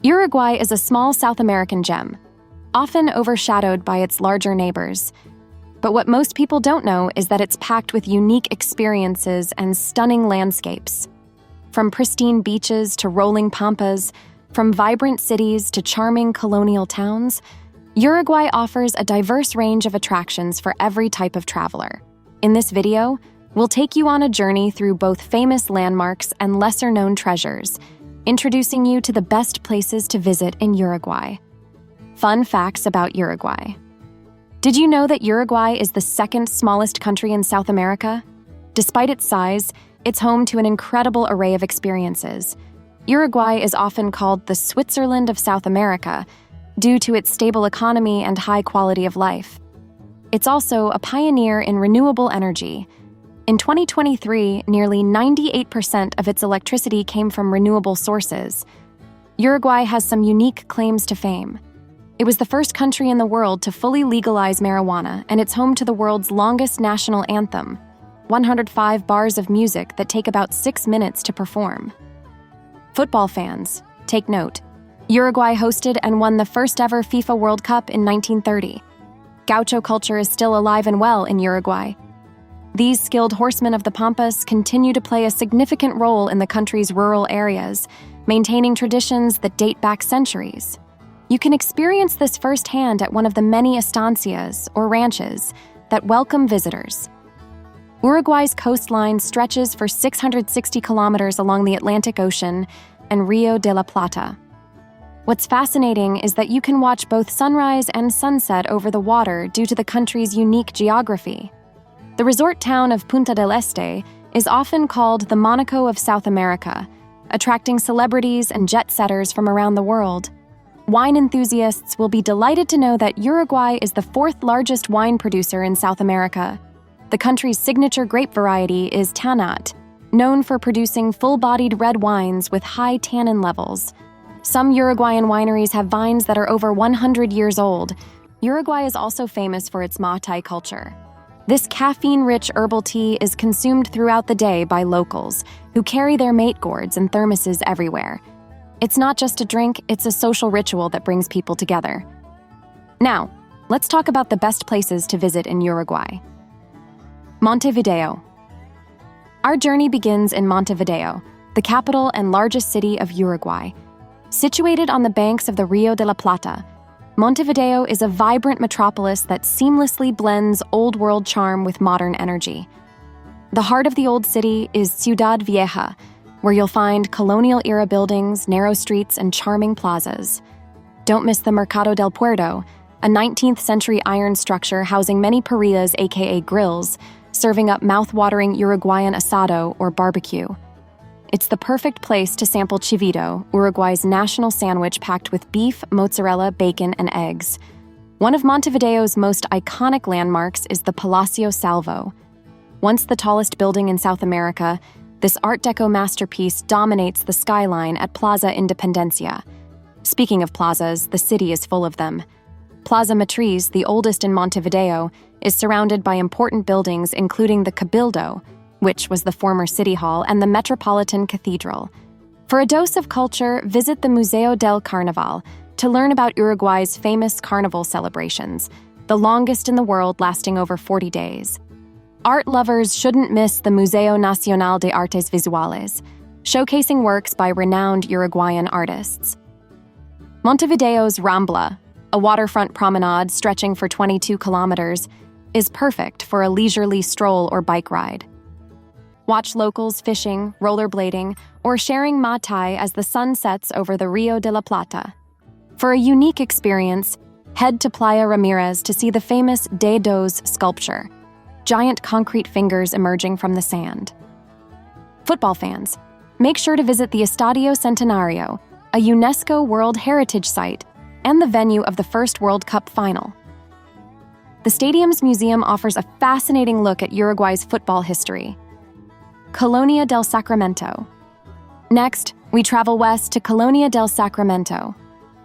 Uruguay is a small South American gem, often overshadowed by its larger neighbors. But what most people don't know is that it's packed with unique experiences and stunning landscapes. From pristine beaches to rolling pampas, from vibrant cities to charming colonial towns, Uruguay offers a diverse range of attractions for every type of traveler. In this video, we'll take you on a journey through both famous landmarks and lesser-known treasures, introducing you to the best places to visit in Uruguay. Fun facts about Uruguay. Did you know that Uruguay is the second smallest country in South America? Despite its size, it's home to an incredible array of experiences. Uruguay is often called the Switzerland of South America due to its stable economy and high quality of life. It's also a pioneer in renewable energy. In 2023, nearly 98% of its electricity came from renewable sources. Uruguay has some unique claims to fame. It was the first country in the world to fully legalize marijuana, and it's home to the world's longest national anthem, 105 bars of music that take about 6 minutes to perform. Football fans, take note. Uruguay hosted and won the first ever FIFA World Cup in 1930. Gaucho culture is still alive and well in Uruguay. These skilled horsemen of the Pampas continue to play a significant role in the country's rural areas, maintaining traditions that date back centuries. You can experience this firsthand at one of the many estancias, or ranches, that welcome visitors. Uruguay's coastline stretches for 660 kilometers along the Atlantic Ocean and Rio de la Plata. What's fascinating is that you can watch both sunrise and sunset over the water due to the country's unique geography. The resort town of Punta del Este is often called the Monaco of South America, attracting celebrities and jet-setters from around the world. Wine enthusiasts will be delighted to know that Uruguay is the fourth largest wine producer in South America. The country's signature grape variety is Tannat, known for producing full-bodied red wines with high tannin levels. Some Uruguayan wineries have vines that are over 100 years old. Uruguay is also famous for its Mate culture. This caffeine-rich herbal tea is consumed throughout the day by locals, who carry their mate gourds and thermoses everywhere. It's not just a drink, it's a social ritual that brings people together. Now, let's talk about the best places to visit in Uruguay. Montevideo. Our journey begins in Montevideo, the capital and largest city of Uruguay. Situated on the banks of the Rio de la Plata, Montevideo is a vibrant metropolis that seamlessly blends old-world charm with modern energy. The heart of the old city is Ciudad Vieja, where you'll find colonial-era buildings, narrow streets, and charming plazas. Don't miss the Mercado del Puerto, a 19th-century iron structure housing many parrillas, aka grills, serving up mouth-watering Uruguayan asado or barbecue. It's the perfect place to sample chivito, Uruguay's national sandwich packed with beef, mozzarella, bacon, and eggs. One of Montevideo's most iconic landmarks is the Palacio Salvo. Once the tallest building in South America, this Art Deco masterpiece dominates the skyline at Plaza Independencia. Speaking of plazas, the city is full of them. Plaza Matriz, the oldest in Montevideo, is surrounded by important buildings including the Cabildo, which was the former city hall, and the Metropolitan Cathedral. For a dose of culture, visit the Museo del Carnaval to learn about Uruguay's famous carnival celebrations, the longest in the world lasting over 40 days. Art lovers shouldn't miss the Museo Nacional de Artes Visuales, showcasing works by renowned Uruguayan artists. Montevideo's Rambla, a waterfront promenade stretching for 22 kilometers, is perfect for a leisurely stroll or bike ride. Watch locals fishing, rollerblading, or sharing mate as the sun sets over the Rio de la Plata. For a unique experience, head to Playa Ramirez to see the famous Dedos sculpture, giant concrete fingers emerging from the sand. Football fans, make sure to visit the Estadio Centenario, a UNESCO World Heritage Site, and the venue of the first World Cup final. The stadium's museum offers a fascinating look at Uruguay's football history. Colonia del Sacramento. Next, we travel west to Colonia del Sacramento,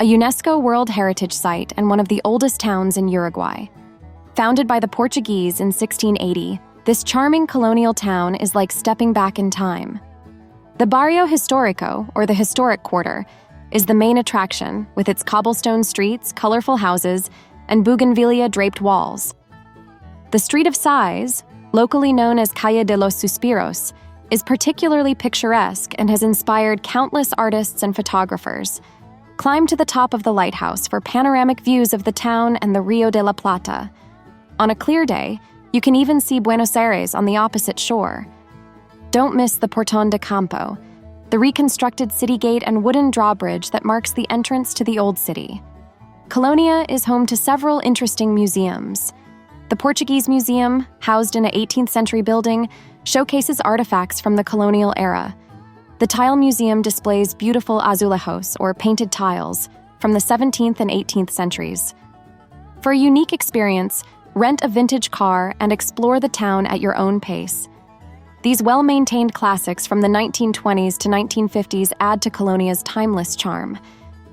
a UNESCO World Heritage Site and one of the oldest towns in Uruguay. Founded by the Portuguese in 1680, this charming colonial town is like stepping back in time. The Barrio Histórico, or the Historic Quarter, is the main attraction, with its cobblestone streets, colorful houses, and bougainvillea-draped walls. The Street of Sighs, locally known as Calle de los Suspiros, is particularly picturesque and has inspired countless artists and photographers. Climb to the top of the lighthouse for panoramic views of the town and the Rio de la Plata. On a clear day, you can even see Buenos Aires on the opposite shore. Don't miss the Porton De Campo, the reconstructed city gate and wooden drawbridge that marks the entrance to the old city. Colonia is home to several interesting museums. The Portuguese Museum, housed in an 18th century building, showcases artifacts from the colonial era. The Tile Museum displays beautiful azulejos, or painted tiles, from the 17th and 18th centuries. For a unique experience, rent a vintage car and explore the town at your own pace. These well-maintained classics from the 1920s to 1950s add to Colonia's timeless charm.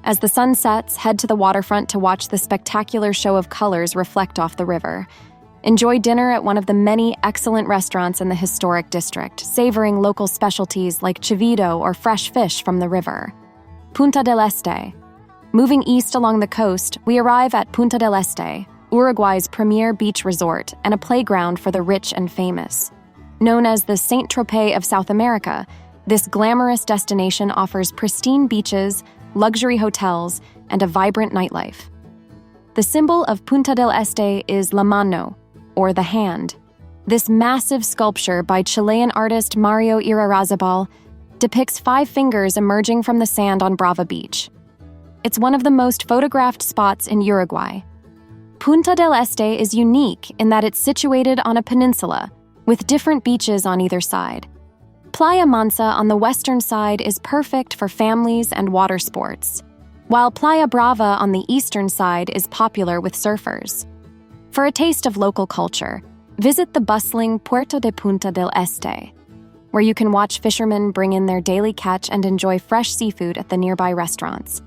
As the sun sets, head to the waterfront to watch the spectacular show of colors reflect off the river. Enjoy dinner at one of the many excellent restaurants in the historic district, savoring local specialties like chivito or fresh fish from the river. Punta del Este. Moving east along the coast, we arrive at Punta del Este, Uruguay's premier beach resort and a playground for the rich and famous. Known as the Saint Tropez of South America, this glamorous destination offers pristine beaches, luxury hotels, and a vibrant nightlife. The symbol of Punta del Este is la mano, or the hand. This massive sculpture by Chilean artist Mario Irarrázaval depicts 5 fingers emerging from the sand on Brava Beach. It's one of the most photographed spots in Uruguay. Punta del Este is unique in that it's situated on a peninsula, with different beaches on either side. Playa Mansa on the western side is perfect for families and water sports, while Playa Brava on the eastern side is popular with surfers. For a taste of local culture, visit the bustling Puerto de Punta del Este, where you can watch fishermen bring in their daily catch and enjoy fresh seafood at the nearby restaurants.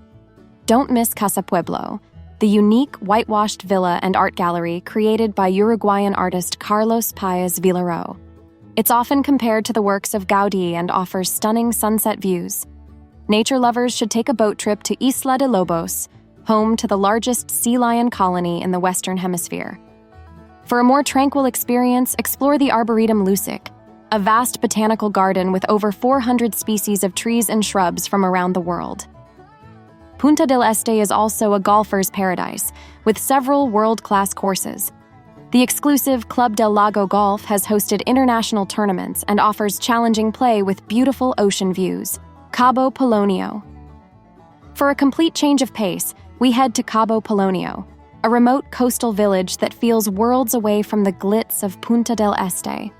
Don't miss Casa Pueblo, the unique whitewashed villa and art gallery created by Uruguayan artist Carlos Páez Villaró. It's often compared to the works of Gaudí and offers stunning sunset views. Nature lovers should take a boat trip to Isla de Lobos, home to the largest sea lion colony in the Western Hemisphere. For a more tranquil experience, explore the Arboretum Lusic, a vast botanical garden with over 400 species of trees and shrubs from around the world. Punta del Este is also a golfer's paradise, with several world-class courses. The exclusive Club del Lago Golf has hosted international tournaments and offers challenging play with beautiful ocean views. Cabo Polonio. For a complete change of pace, we head to Cabo Polonio, a remote coastal village that feels worlds away from the glitz of Punta del Este.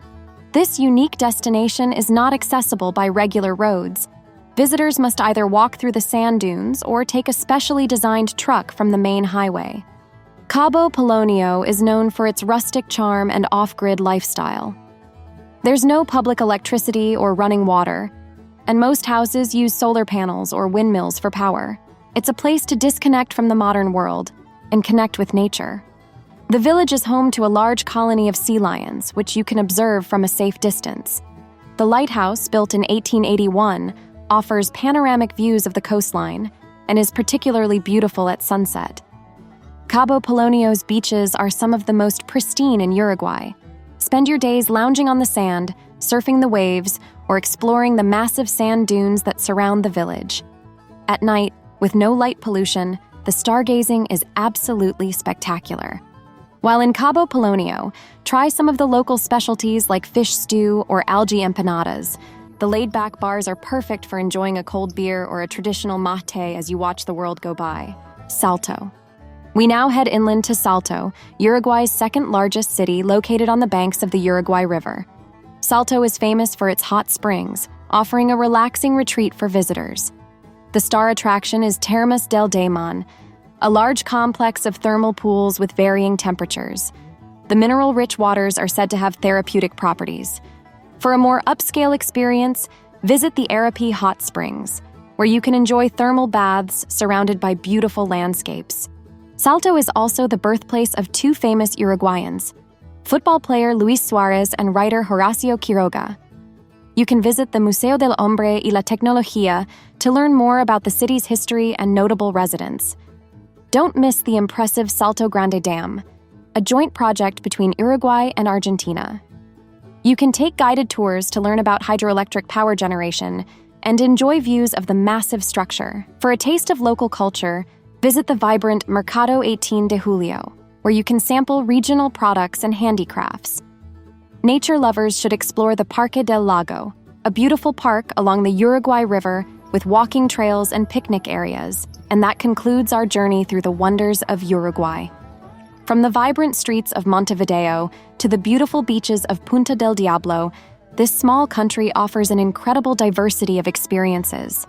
This unique destination is not accessible by regular roads. Visitors must either walk through the sand dunes or take a specially designed truck from the main highway. Cabo Polonio is known for its rustic charm and off-grid lifestyle. There's no public electricity or running water, and most houses use solar panels or windmills for power. It's a place to disconnect from the modern world and connect with nature. The village is home to a large colony of sea lions, which you can observe from a safe distance. The lighthouse, built in 1881, offers panoramic views of the coastline and is particularly beautiful at sunset. Cabo Polonio's beaches are some of the most pristine in Uruguay. Spend your days lounging on the sand, surfing the waves, or exploring the massive sand dunes that surround the village. At night, with no light pollution, the stargazing is absolutely spectacular. While in Cabo Polonio, try some of the local specialties like fish stew or algae empanadas. The laid-back bars are perfect for enjoying a cold beer or a traditional mate as you watch the world go by. Salto. We now head inland to Salto, Uruguay's second-largest city located on the banks of the Uruguay River. Salto is famous for its hot springs, offering a relaxing retreat for visitors. The star attraction is Termas del Daemon, a large complex of thermal pools with varying temperatures. The mineral-rich waters are said to have therapeutic properties. For a more upscale experience, visit the Arapi Hot Springs, where you can enjoy thermal baths surrounded by beautiful landscapes. Salto is also the birthplace of 2 famous Uruguayans, football player Luis Suarez and writer Horacio Quiroga. You can visit the Museo del Hombre y la Tecnología to learn more about the city's history and notable residents. Don't miss the impressive Salto Grande Dam, a joint project between Uruguay and Argentina. You can take guided tours to learn about hydroelectric power generation and enjoy views of the massive structure. For a taste of local culture, visit the vibrant Mercado 18 de Julio, where you can sample regional products and handicrafts. Nature lovers should explore the Parque del Lago, a beautiful park along the Uruguay River with walking trails and picnic areas. And that concludes our journey through the wonders of Uruguay. From the vibrant streets of Montevideo to the beautiful beaches of Punta del Diablo, this small country offers an incredible diversity of experiences.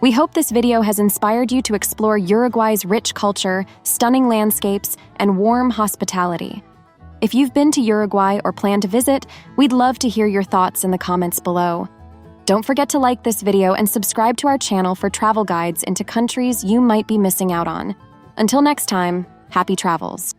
We hope this video has inspired you to explore Uruguay's rich culture, stunning landscapes, and warm hospitality. If you've been to Uruguay or plan to visit, we'd love to hear your thoughts in the comments below. Don't forget to like this video and subscribe to our channel for travel guides into countries you might be missing out on. Until next time, happy travels.